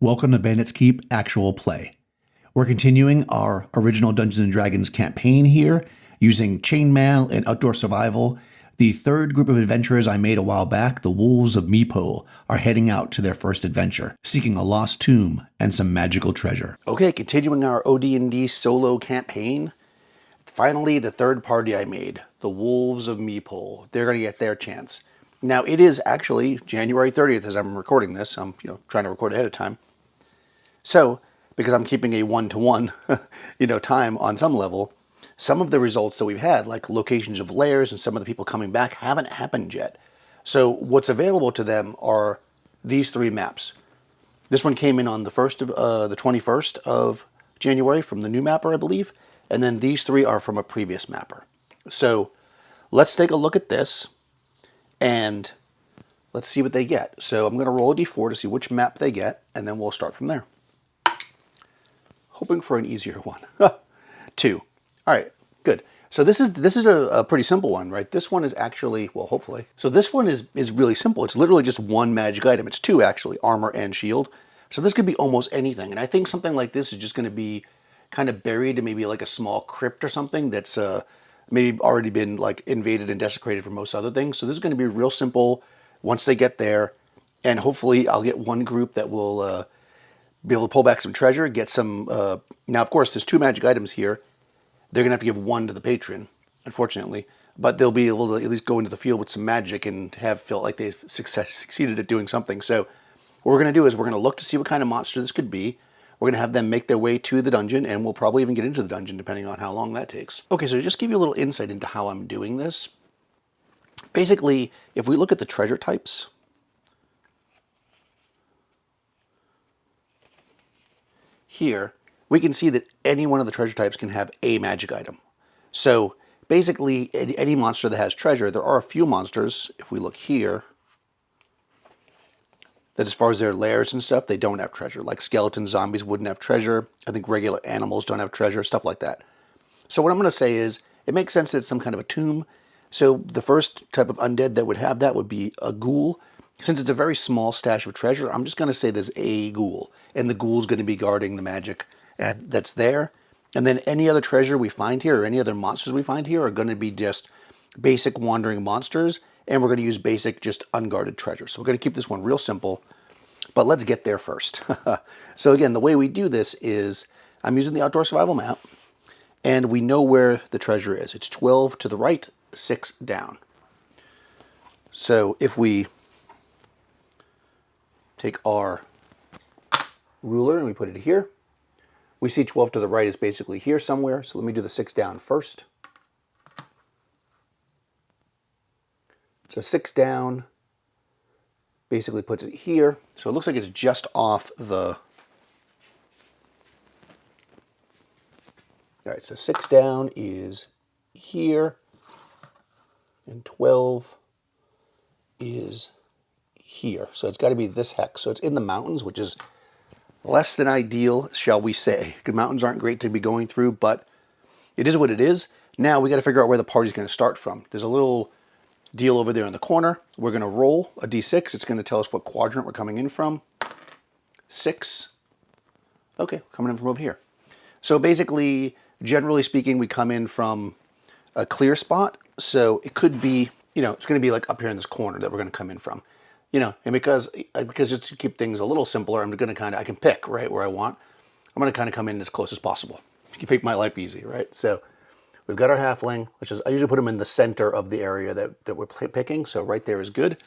Welcome to Bandit's Keep Actual Play. We're continuing our original Dungeons & Dragons campaign here, using Chainmail and Outdoor Survival. The third group of adventurers I made a while back, the Wolves of Meepo, are heading out to their first adventure, seeking a lost tomb and some magical treasure. Okay, continuing our OD&D solo campaign. Finally, the third party I made, the Wolves of Meepo. They're going to get their chance. Now, it is actually January 30th as I'm recording this. I'm trying to record ahead of time. So, because I'm keeping a one-to-one, time on some level, some of the results that we've had, like locations of lairs and some of the people coming back, haven't happened yet. So what's available to them are these three maps. This one came in on the 21st of January from the new mapper, I believe. And then these three are from a previous mapper. So let's take a look at this and let's see what they get. So I'm going to roll a d4 to see which map they get, and then we'll start from there. Hoping for an easier one. 2. All right, good. So this is a pretty simple one, right? This one is actually, well, hopefully. So this one is really simple. It's literally just one magic item. It's 2 actually, armor and shield. So this could be almost anything. And I think something like this is just going to be kind of buried in maybe like a small crypt or something that's maybe already been like invaded and desecrated for most other things. So this is going to be real simple once they get there. And hopefully I'll get one group that will be able to pull back some treasure, get some... now, of course, there's 2 magic items here. They're going to have to give 1 to the patron, unfortunately. But they'll be able to at least go into the field with some magic and feel like they've succeeded at doing something. So what we're going to do is we're going to look to see what kind of monster this could be. We're going to have them make their way to the dungeon, and we'll probably even get into the dungeon, depending on how long that takes. Okay, so to just give you a little insight into how I'm doing this. Basically, if we look at the treasure types... here, we can see that any one of the treasure types can have a magic item. So basically, any monster that has treasure, there are a few monsters, if we look here, that as far as their lairs and stuff, they don't have treasure. Like skeleton zombies wouldn't have treasure. I think regular animals don't have treasure, stuff like that. So what I'm going to say is, it makes sense that it's some kind of a tomb. So the first type of undead that would have that would be a ghoul. Since it's a very small stash of treasure, I'm just going to say there's a ghoul. And the ghoul's going to be guarding the magic that's there. And then any other treasure we find here, or any other monsters we find here, are going to be just basic wandering monsters. And we're going to use basic, just unguarded treasure. So we're going to keep this one real simple. But let's get there first. So again, the way we do this is, I'm using the Outdoor Survival map. And we know where the treasure is. It's 12 to the right, 6 down. So if we take our ruler and we put it here, we see 12 to the right is basically here somewhere. So let me do the 6 down first. So 6 down basically puts it here. So it looks like it's just off the... All right, so 6 down is here, and 12 is here. So it's got to be this hex. So it's in the mountains, which is less than ideal, shall we say. Because mountains aren't great to be going through, but it is what it is. Now we got to figure out where the party's going to start from. There's a little deal over there in the corner. We're going to roll a d6. It's going to tell us what quadrant we're coming in from. 6. Okay, coming in from over here. So basically, generally speaking, we come in from a clear spot. So it could be, it's going to be like up here in this corner that we're going to come in from. And because just to keep things a little simpler, I'm going to I can pick, right, where I want. I'm going to kind of come in as close as possible. You make my life easy, right? So we've got our halfling, which is, I usually put them in the center of the area that we're picking. So right there is good.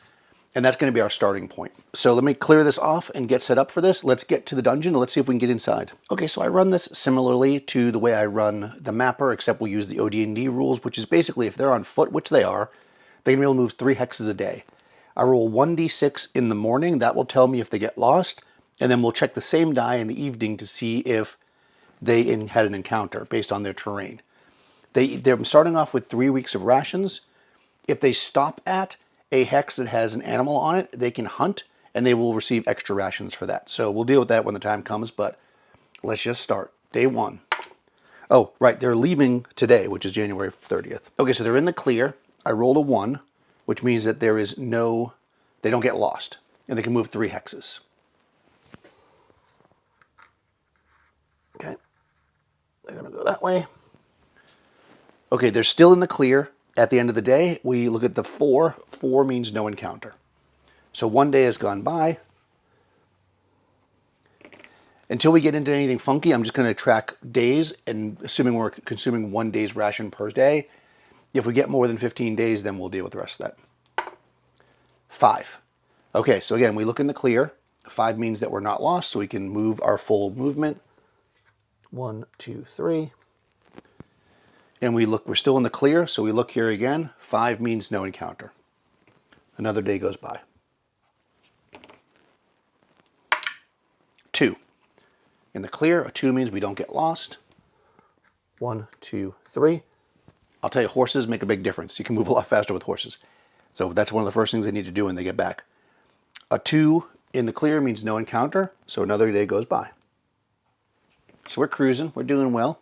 And that's going to be our starting point. So let me clear this off and get set up for this. Let's get to the dungeon and let's see if we can get inside. Okay, so I run this similarly to the way I run the mapper, except we use the OD&D rules, which is basically if they're on foot, which they are, they're going to be able to move 3 hexes a day. I roll 1d6 in the morning. That will tell me if they get lost. And then we'll check the same die in the evening to see if they had an encounter based on their terrain. They're starting off with 3 weeks of rations. If they stop at a hex that has an animal on it, they can hunt, and they will receive extra rations for that. So we'll deal with that when the time comes, but let's just start. Day 1. Oh, right, they're leaving today, which is January 30th. Okay, so they're in the clear. I rolled a 1, which means that they don't get lost, and they can move 3 hexes. that way. Okay, they're still in the clear. At the end of the day, we look at the 4. 4 means no encounter. So 1 day has gone by. Until we get into anything funky, I'm just going to track days, and assuming we're consuming 1 day's ration per day, if we get more than 15 days, then we'll deal with the rest of that. 5. Okay, so again, we look in the clear. 5 means that we're not lost, so we can move our full movement. 1, 2, 3. And we look, we're still in the clear, so we look here again. 5 means no encounter. Another day goes by. 2. In the clear, a 2 means we don't get lost. 1, 2, 3. I'll tell you, horses make a big difference. You can move a lot faster with horses. So that's one of the first things they need to do when they get back. A 2 in the clear means no encounter, so another day goes by. So we're cruising, we're doing well.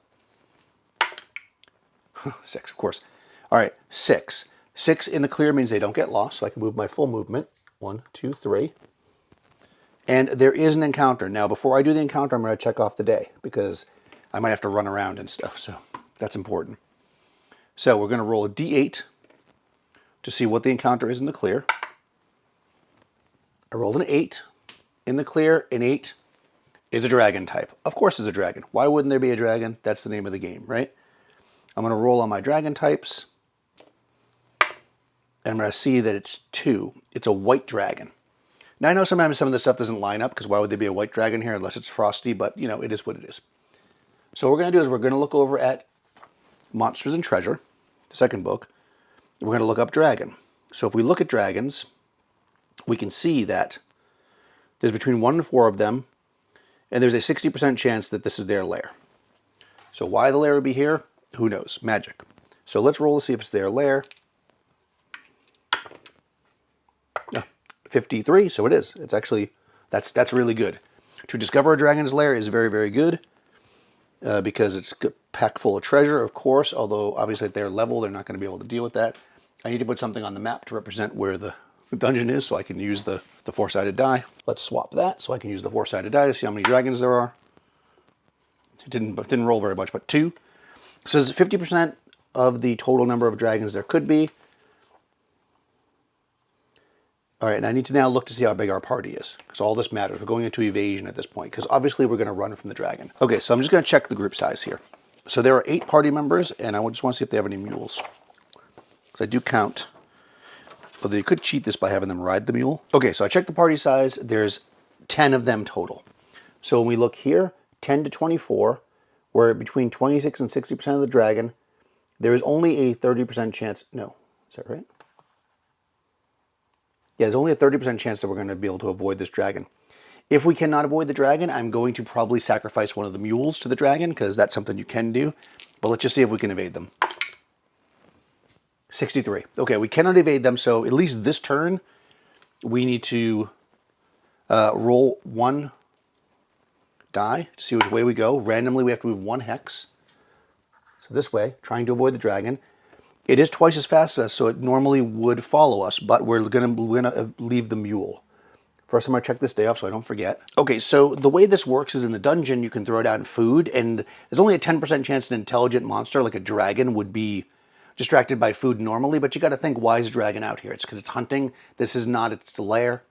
6, of course. All right, 6. 6 in the clear means they don't get lost, so I can move my full movement. 1, 2, 3. And there is an encounter. Now, before I do the encounter, I'm going to check off the day, because I might have to run around and stuff, so that's important. So we're going to roll a d8 to see what the encounter is in the clear. I rolled an 8 in the clear. An 8 is a dragon type. Of course it's a dragon. Why wouldn't there be a dragon? That's the name of the game, right? I'm going to roll on my dragon types. And I'm going to see that it's 2. It's a white dragon. Now, I know sometimes some of this stuff doesn't line up, because why would there be a white dragon here unless it's frosty? But, you know, it is what it is. So what we're going to do is we're going to look over at Monsters and Treasure, the second book. We're going to look up dragon. So if we look at dragons, we can see that there's between 1 and 4 of them, and there's a 60% chance that this is their lair. So why the lair would be here, who knows? Magic. So let's roll to see if it's their lair. 53, so it is. It's actually, that's really good. To discover a dragon's lair is very, very good, because it's packed full of treasure, of course, although obviously at their level, they're not going to be able to deal with that. I need to put something on the map to represent where the dungeon is, so I can use the 4-sided die. Let's swap that, so I can use the 4-sided die to see how many dragons there are. It didn't roll very much, but 2. It says 50% of the total number of dragons there could be. All right, and I need to now look to see how big our party is, because all this matters. We're going into evasion at this point, because obviously we're going to run from the dragon. Okay, so I'm just going to check the group size here. So there are 8 party members, and I just want to see if they have any mules. Because I do count. Although you could cheat this by having them ride the mule. Okay, so I checked the party size. There's 10 of them total. So when we look here, 10 to 24, we're between 26 and 60% of the dragon. There is only a 30% chance. No, is that right? Yeah, there's only a 30% chance that we're going to be able to avoid this dragon. If we cannot avoid the dragon, I'm going to probably sacrifice one of the mules to the dragon, because that's something you can do. But let's just see if we can evade them. 63. Okay, we cannot evade them, so at least this turn, we need to roll 1 die to see which way we go. Randomly, we have to move 1 hex. So this way, trying to avoid the dragon. It is twice as fast as us, so it normally would follow us, but we're gonna leave the mule. First, I'm gonna check this day off so I don't forget. Okay, so the way this works is in the dungeon, you can throw down food, and there's only a 10% chance an intelligent monster like a dragon would be distracted by food normally, but you gotta think, why is a dragon out here? It's because it's hunting. This is not its lair.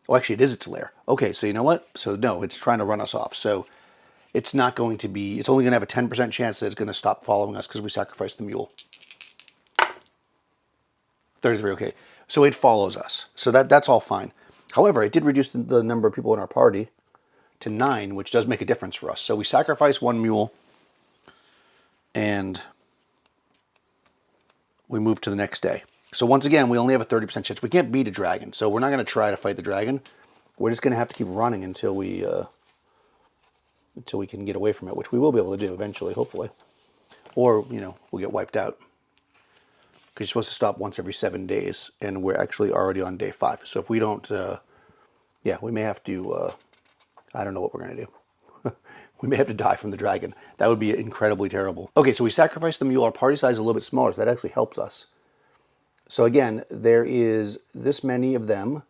Oh, actually, it is its lair. Okay, so you know what? So no, it's trying to run us off. So it's not going to be, it's only gonna have a 10% chance that it's gonna stop following us because we sacrificed the mule. 33, okay. So it follows us. So that's all fine. However, it did reduce the number of people in our party to 9, which does make a difference for us. So we sacrifice 1 mule, and we move to the next day. So once again, we only have a 30% chance. We can't beat a dragon, so we're not going to try to fight the dragon. We're just going to have to keep running until we can get away from it, which we will be able to do eventually, hopefully. Or, you know, we'll get wiped out. Because you're supposed to stop once every 7 days, and we're actually already on day 5. So if we don't, yeah, we may have to, I don't know what we're going to do. We may have to die from the dragon. That would be incredibly terrible. Okay, so we sacrificed the mule. Our party size is a little bit smaller, so that actually helps us. So again, there is this many of them,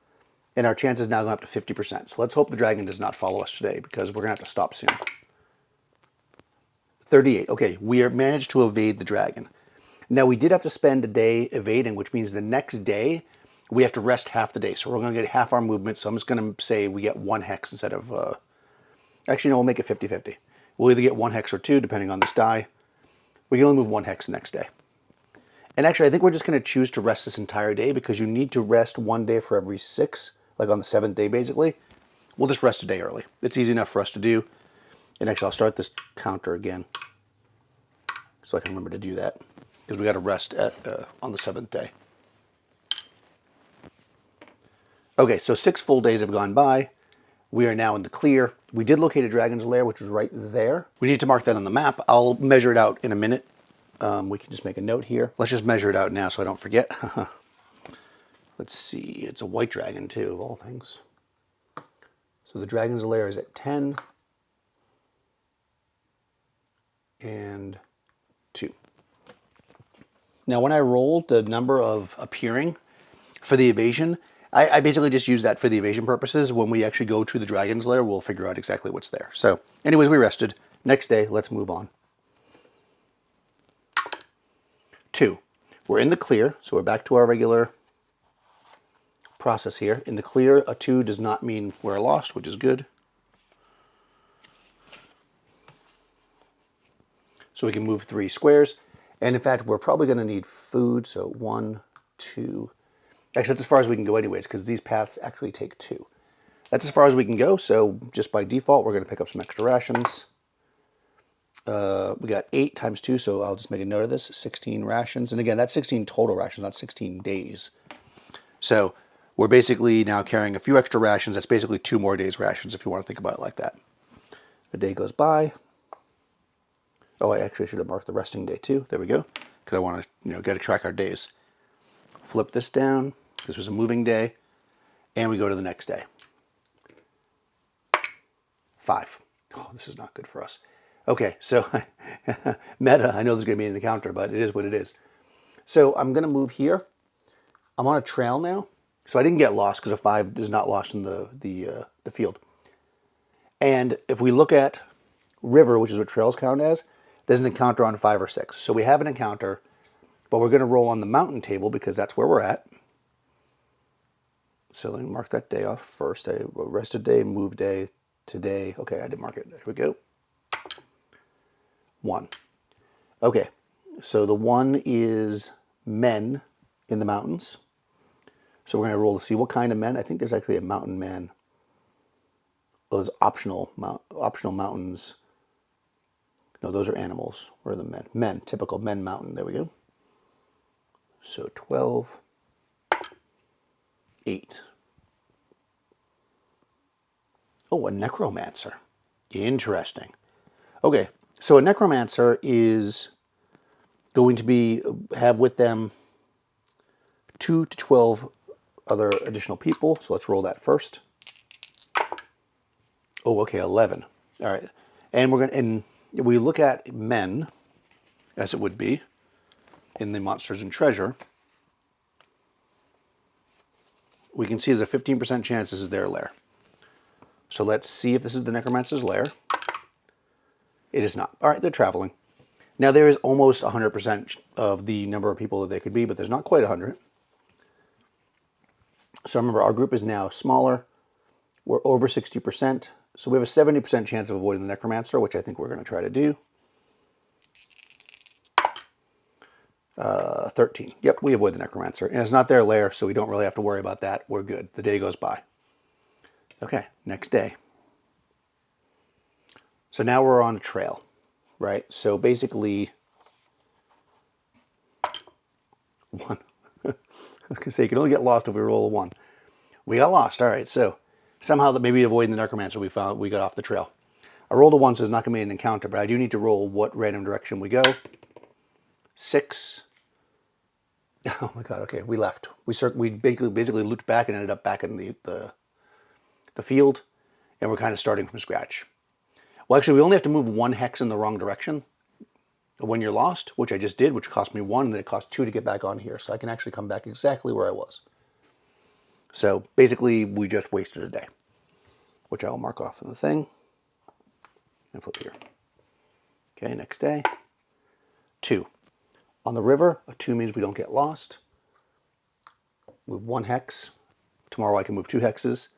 and our chance is now going up to 50%. So let's hope the dragon does not follow us today, because we're going to have to stop soon. 38. Okay, we managed to evade the dragon. Now, we did have to spend a day evading, which means the next day we have to rest half the day. So we're going to get half our movement. So I'm just going to say we get 1 hex instead of... actually, no, we'll make it 50-50. We'll either get 1 hex or 2, depending on this die. We can only move 1 hex the next day. And actually, I think we're just going to choose to rest this entire day because you need to rest 1 day for every 6, like on the 7th day, basically. We'll just rest a day early. It's easy enough for us to do. And actually, I'll start this counter again so I can remember to do that because we got to rest on the 7th day. Okay, so 6 full days have gone by. We are now in the clear. We did locate a dragon's lair, which was right there. We need to mark that on the map. I'll measure it out in a minute. We can just make a note here. Let's just measure it out now so I don't forget. Let's see. It's a white dragon, too, of all things. So the dragon's lair is at 10 and 2. Now, when I rolled the number of appearing for the evasion, I basically just use that for the evasion purposes. When we actually go to the dragon's lair, we'll figure out exactly what's there. So anyways, we rested. Next day, let's move on. 2. We're in the clear, so we're back to our regular process here. In the clear, a 2 does not mean we're lost, which is good. So we can move 3 squares. And in fact, we're probably going to need food. So 1, 2. Actually, that's as far as we can go anyways, because these paths actually take 2. That's as far as we can go. So just by default, we're going to pick up some extra rations. We got 8 times 2, so I'll just make a note of this. 16 rations. And again, that's 16 total rations, not 16 days. So we're basically now carrying a few extra rations. That's basically 2 more days' rations if you want to think about it like that. A day goes by. Oh, I actually should have marked the resting day too. There we go. Because I want to, get to track our days. Flip this down. This was a moving day. And we go to the next day. 5. Oh, this is not good for us. Okay, so meta. I know there's going to be an encounter, but it is what it is. So I'm going to move here. I'm on a trail now. So I didn't get lost because a 5 is not lost in the field. And if we look at river, which is what trails count as, there's an encounter on 5 or 6. So we have an encounter, but we're going to roll on the mountain table because that's where we're at. So let me mark that day off first. I rested day, move day, today. Okay, I did mark it. There we go. 1. Okay, so the 1 is men in the mountains. So we're going to roll to see what kind of men. I think there's actually a mountain man. Those optional mountains. No, those are animals. Where are the men? Men, typical men mountain. There we go. So 12, 8. Oh, a necromancer. Interesting. Okay, so a necromancer is going to have with them 2 to 12 other additional people. So let's roll that first. Oh, okay, 11. All right, and we're going to, and we look at men, as it would be in the Monsters and Treasure. We can see there's a 15% chance this is their lair. So let's see if this is the necromancer's lair. It is not. All right, they're traveling. Now there is almost 100% of the number of people that they could be, but there's not quite 100. So remember, our group is now smaller. We're over 60%. So we have a 70% chance of avoiding the necromancer, which I think we're going to try to do. 13. Yep, we avoid the necromancer. And it's not their lair, so we don't really have to worry about that. We're good. The day goes by. Okay, next day. So now we're on a trail, right? So basically, 1. I was going to say, you can only get lost if we roll a 1. We got lost. All right, so somehow that maybe avoiding the necromancer, we got off the trail. I rolled a 1, so it's not going to be an encounter, but I do need to roll what random direction we go. 6. Oh my God, okay, we left. We basically looped back and ended up back in the field, and we're kind of starting from scratch. Well, actually, we only have to move 1 hex in the wrong direction when you're lost, which I just did, which cost me 1, and then it cost 2 to get back on here. So I can actually come back exactly where I was. So basically, we just wasted a day, which I'll mark off in the thing and flip here. Okay, next day, 2. On the river, a 2 means we don't get lost. Move 1 hex. Tomorrow I can move 2 hexes.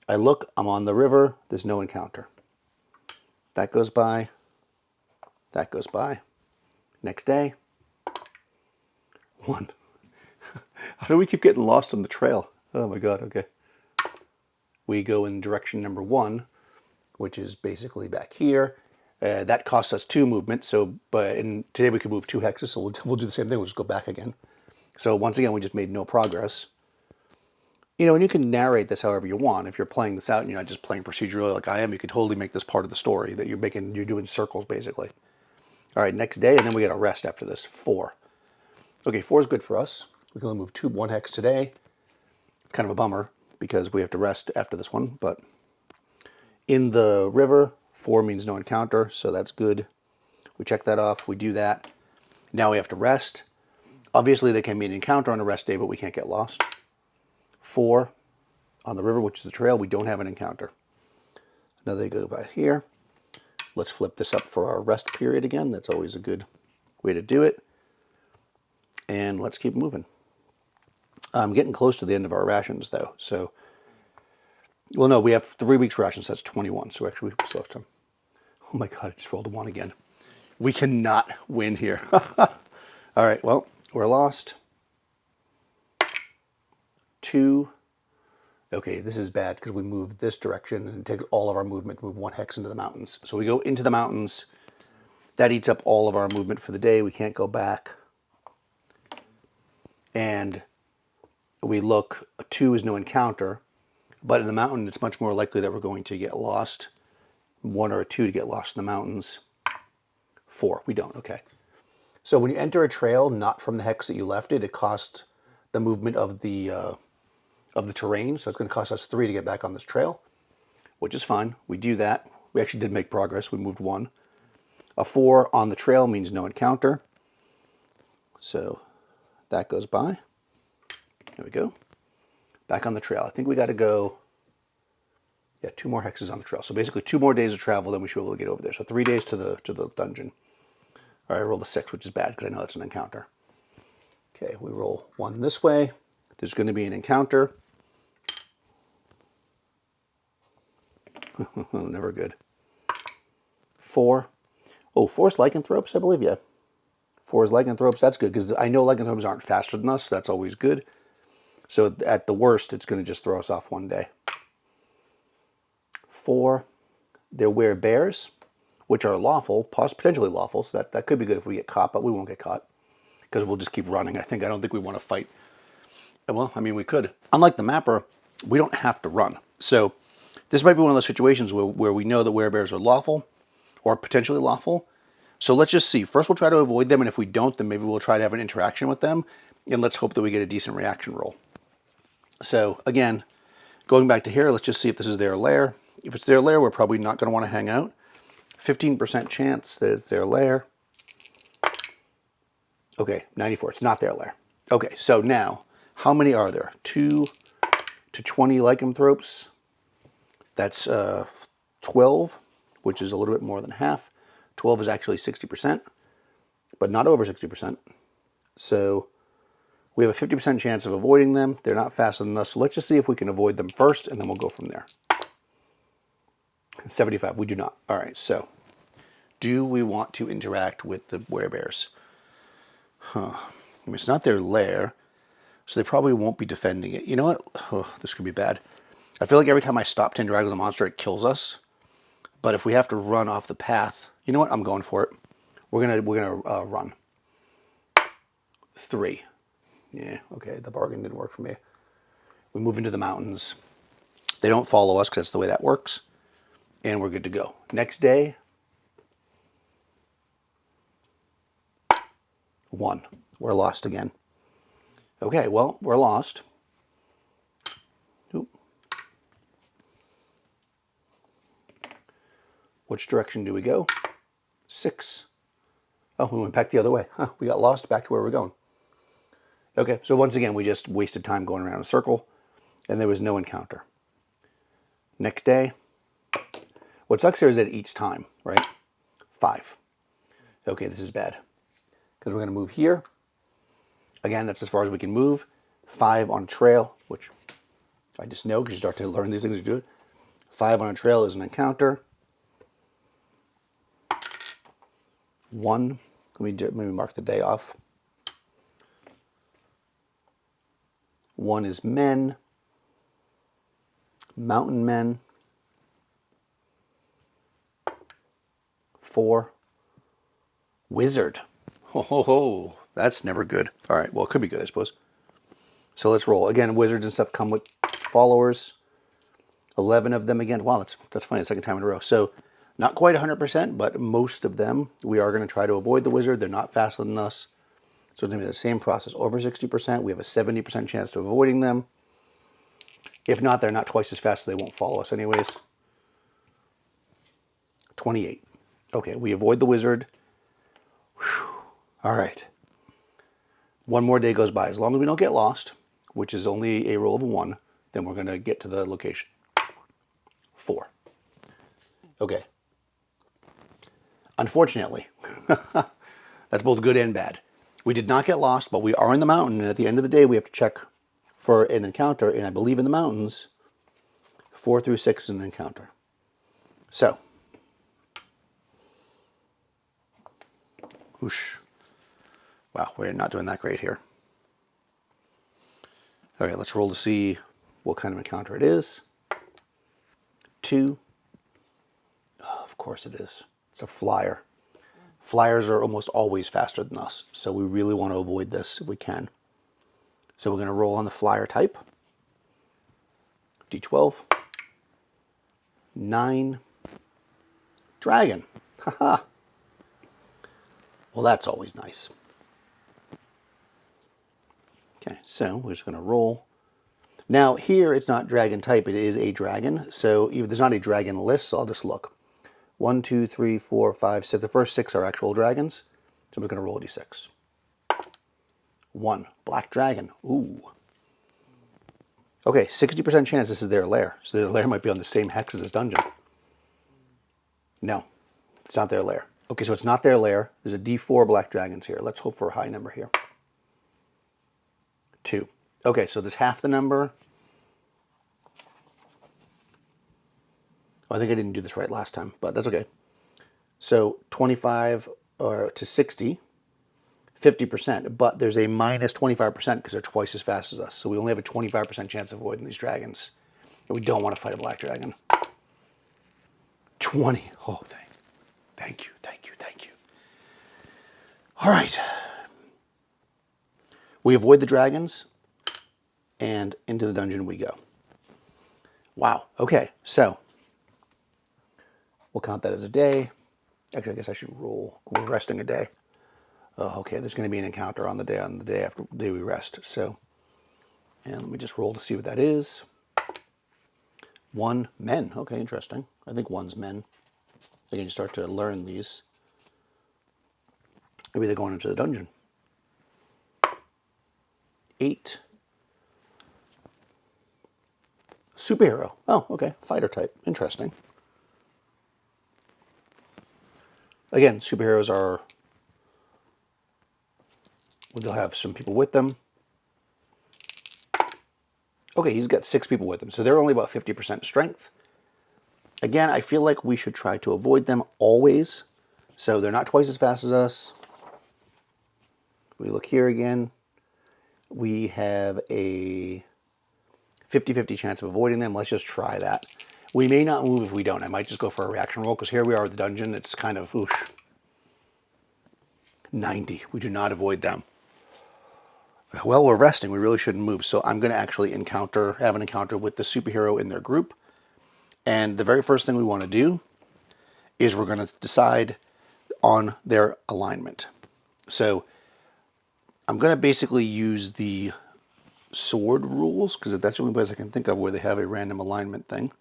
I look, I'm on the river, there's no encounter. That goes by. That goes by. Next day, 1. How do we keep getting lost on the trail? Oh my God, okay. We go in direction number 1, which is basically back here. That costs us 2 movement, so, and today we can move 2 hexes, so we'll do the same thing, we'll just go back again. So once again, we just made no progress. You know, and you can narrate this however you want. If you're playing this out and you're not just playing procedurally like I am, you could totally make this part of the story that you're doing circles basically. All right, next day, and then we get a rest after this, 4. Okay, 4 is good for us. We can only move 1 hex today. It's kind of a bummer because we have to rest after this one, but in the river, 4 means no encounter, so that's good. We check that off, we do that. Now we have to rest. Obviously, there can be an encounter on a rest day, but we can't get lost. 4 on the river, which is the trail, we don't have an encounter. Now they go by here. Let's flip this up for our rest period again. That's always a good way to do it. And let's keep moving. I'm getting close to the end of our rations, though. So, well, no, we have 3 weeks rations. That's 21. So actually, we still have time. Oh my God, I just rolled a 1 again. We cannot win here. All right, well, we're lost. 2. Okay, this is bad because we move this direction and it takes all of our movement to move 1 hex into the mountains. So we go into the mountains. That eats up all of our movement for the day. We can't go back. And we look, a 2 is no encounter, but in the mountain, it's much more likely that we're going to get lost. 1 or a 2 to get lost in the mountains. 4, we don't, okay. So when you enter a trail, not from the hex that you left it, it costs the movement of the terrain. So it's going to cost us 3 to get back on this trail, which is fine. We do that. We actually did make progress. We moved 1. A 4 on the trail means no encounter. So that goes by. There we go. Back on the trail. I think we got to go, yeah, 2 more hexes on the trail. So basically 2 more days of travel, then we should be able to get over there. So 3 days to the dungeon. All right, I rolled a 6, which is bad because I know it's an encounter. Okay, we roll 1 this way. There's going to be an encounter. Never good. 4. Oh, 4 is lycanthropes, I believe, yeah. 4 is lycanthropes. That's good because I know lycanthropes aren't faster than us. So that's always good. So at the worst, it's going to just throw us off 1 day. 4, they're werebearers, which are lawful, potentially lawful. So that could be good if we get caught, but we won't get caught because we'll just keep running. I don't think we want to fight. Well, I mean, we could. Unlike the mapper, we don't have to run. So this might be one of those situations where we know that werebearers are lawful or potentially lawful. So let's just see. First, we'll try to avoid them, and if we don't, then maybe we'll try to have an interaction with them, and let's hope that we get a decent reaction roll. So again, going back to here, let's just see if this is their lair. If it's their lair, we're probably not going to want to hang out. 15% chance that it's their lair. Okay, 94. It's not their lair. Okay, so now, how many are there? 2 to 20 lycanthropes. That's 12, which is a little bit more than half. 12 is actually 60%, but not over 60%. So we have a 50% chance of avoiding them. They're not faster than us. So let's just see if we can avoid them first, and then we'll go from there. 75, we do not. All right, so do we want to interact with the werebearers? I mean, it's not their lair, so they probably won't be defending it. You know what? Oh, this could be bad. I feel like every time I stop to interact with a monster, it kills us. But if we have to run off the path, you know what? I'm going for it. We're gonna run. 3. Yeah, okay, the bargain didn't work for me. We move into the mountains. They don't follow us because that's the way that works. And we're good to go. Next day, 1. We're lost again. Okay, well, we're lost. Oop. Which direction do we go? 6. Oh, we went back the other way. Huh, we got lost back to where we're going. Okay, so once again, we just wasted time going around in a circle, and there was no encounter. Next day, what sucks here is that each time, right? 5. Okay, this is bad. Because we're going to move here. Again, that's as far as we can move. 5 on a trail, which I just know because you start to learn these things to do it. 5 on a trail is an encounter. 1. Let me mark the day off. 1 is men. Mountain men. 4. Wizard. Ho ho ho. That's never good. All right, well, it could be good, I suppose. So let's roll. Again, wizards and stuff come with followers. 11 of them again. Wow, that's funny, the second time in a row. So not quite 100%, but most of them, we are going to try to avoid the wizard. They're not faster than us. So it's going to be the same process. Over 60%, we have a 70% chance of avoiding them. If not, they're not twice as fast, so they won't follow us anyways. 28. Okay, we avoid the wizard. Whew. All right. One more day goes by. As long as we don't get lost, which is only a roll of 1, then we're going to get to the location. 4. Okay. Unfortunately, that's both good and bad. We did not get lost, but we are in the mountain, and at the end of the day, we have to check for an encounter, and I believe in the mountains, 4 through 6 is an encounter. So, whoosh. Wow, we're not doing that great here. Okay, let's roll to see what kind of encounter it is. 2. Oh, of course it is. It's a flyer. Flyers are almost always faster than us, so we really want to avoid this if we can. So we're going to roll on the flyer type. D12. 9. Dragon. Haha. Well, that's always nice. Okay, so we're just going to roll. Now here it's not dragon type, it is a dragon. So if there's not a dragon list, so I'll just look. 1, 2, 3, 4, 5, 6. The first 6 are actual dragons. So I'm just going to roll a d6. 1. Black dragon. Ooh. Okay, 60% chance this is their lair. So their lair might be on the same hex as this dungeon. No, it's not their lair. Okay, so it's not their lair. There's a d4 black dragons here. Let's hope for a high number here. 2. Okay, so there's half the number. Oh, I think I didn't do this right last time, but that's okay. So 25 to 60, 50%, but there's a minus 25% because they're twice as fast as us. So we only have a 25% chance of avoiding these dragons. And we don't want to fight a black dragon. 20. Oh, thank you. All right. We avoid the dragons, and into the dungeon we go. Wow. Okay, so we'll count that as a day. Actually, I guess I should roll. We're resting a day. Oh, okay, there's going to be an encounter on the day after the day we rest. So, and let me just roll to see what that is. 1, men. Okay, interesting. I think 1's men. Again, you start to learn these. Maybe they're going into the dungeon. 8. Superhero. Oh, okay. Fighter type. Interesting. Again, superheroes are... they'll have some people with them. Okay, he's got 6 people with him, so they're only about 50% strength. Again, I feel like we should try to avoid them always. So they're not twice as fast as us. We look here again. We have a 50-50 chance of avoiding them. Let's just try that. We may not move if we don't. I might just go for a reaction roll, because here we are at the dungeon. It's kind of, oosh. 90. We do not avoid them. Well, we're resting. We really shouldn't move. So I'm going to actually have an encounter with the superhero in their group. And the very first thing we want to do is we're going to decide on their alignment. So I'm going to basically use the sword rules, because that's the only place I can think of where they have a random alignment thing.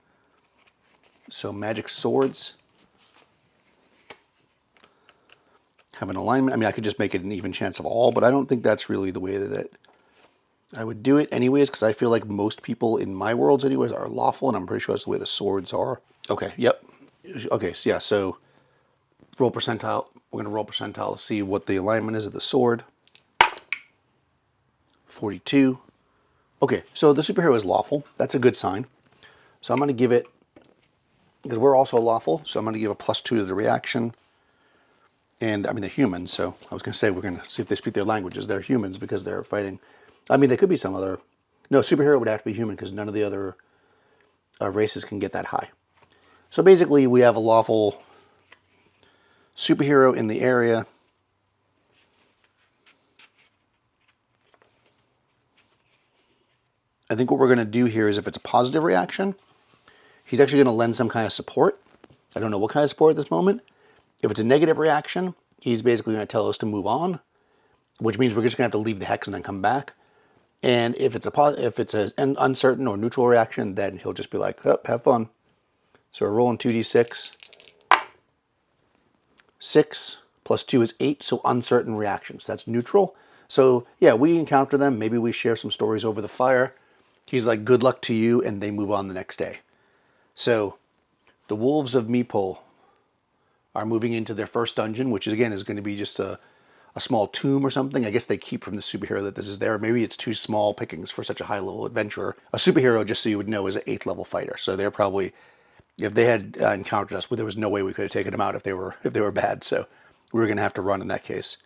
So magic swords have an alignment. I mean, I could just make it an even chance of all, but I don't think that's really the way that I would do it anyways, because I feel like most people in my worlds anyways are lawful, and I'm pretty sure that's the way the swords are. Okay, yep. Okay, so yeah, so roll percentile. We're going to roll percentile to see what the alignment is of the sword. 42. Okay, so the superhero is lawful. That's a good sign. So I'm going to give it, because we're also lawful, so I'm going to give a +2 to the reaction. And, I mean, they're humans, so I was going to say we're going to see if they speak their languages. They're humans because they're fighting. I mean, they could be some other... No, superhero would have to be human because none of the other races can get that high. So basically, we have a lawful superhero in the area. I think what we're going to do here is if it's a positive reaction, he's actually going to lend some kind of support. I don't know what kind of support at this moment. If it's a negative reaction, he's basically going to tell us to move on, which means we're just going to have to leave the hex and then come back. And if it's an uncertain or neutral reaction, then he'll just be like, oh, have fun. So we're rolling 2d6. 6 + 2 is 8, so uncertain reactions. That's neutral. So yeah, we encounter them. Maybe we share some stories over the fire. He's like, good luck to you, and they move on the next day. So the Wolves of Meeple are moving into their first dungeon, which again is going to be just a small tomb or something. I guess they keep from the superhero that this is there. Maybe it's too small pickings for such a high-level adventurer. A superhero, just so you would know, is an 8th level fighter. So they're probably, if they had encountered us, well, there was no way we could have taken them out if they were bad. So we were going to have to run in that case.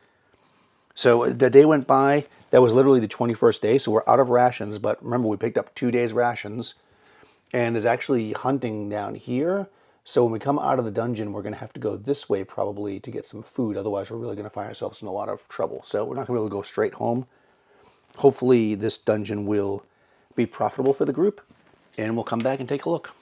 So the day went by. That was literally the 21st day. So we're out of rations. But remember, we picked up 2 days' rations. And there's actually hunting down here. So when we come out of the dungeon, we're going to have to go this way probably to get some food. Otherwise, we're really going to find ourselves in a lot of trouble. So we're not going to be able to go straight home. Hopefully, this dungeon will be profitable for the group. And we'll come back and take a look.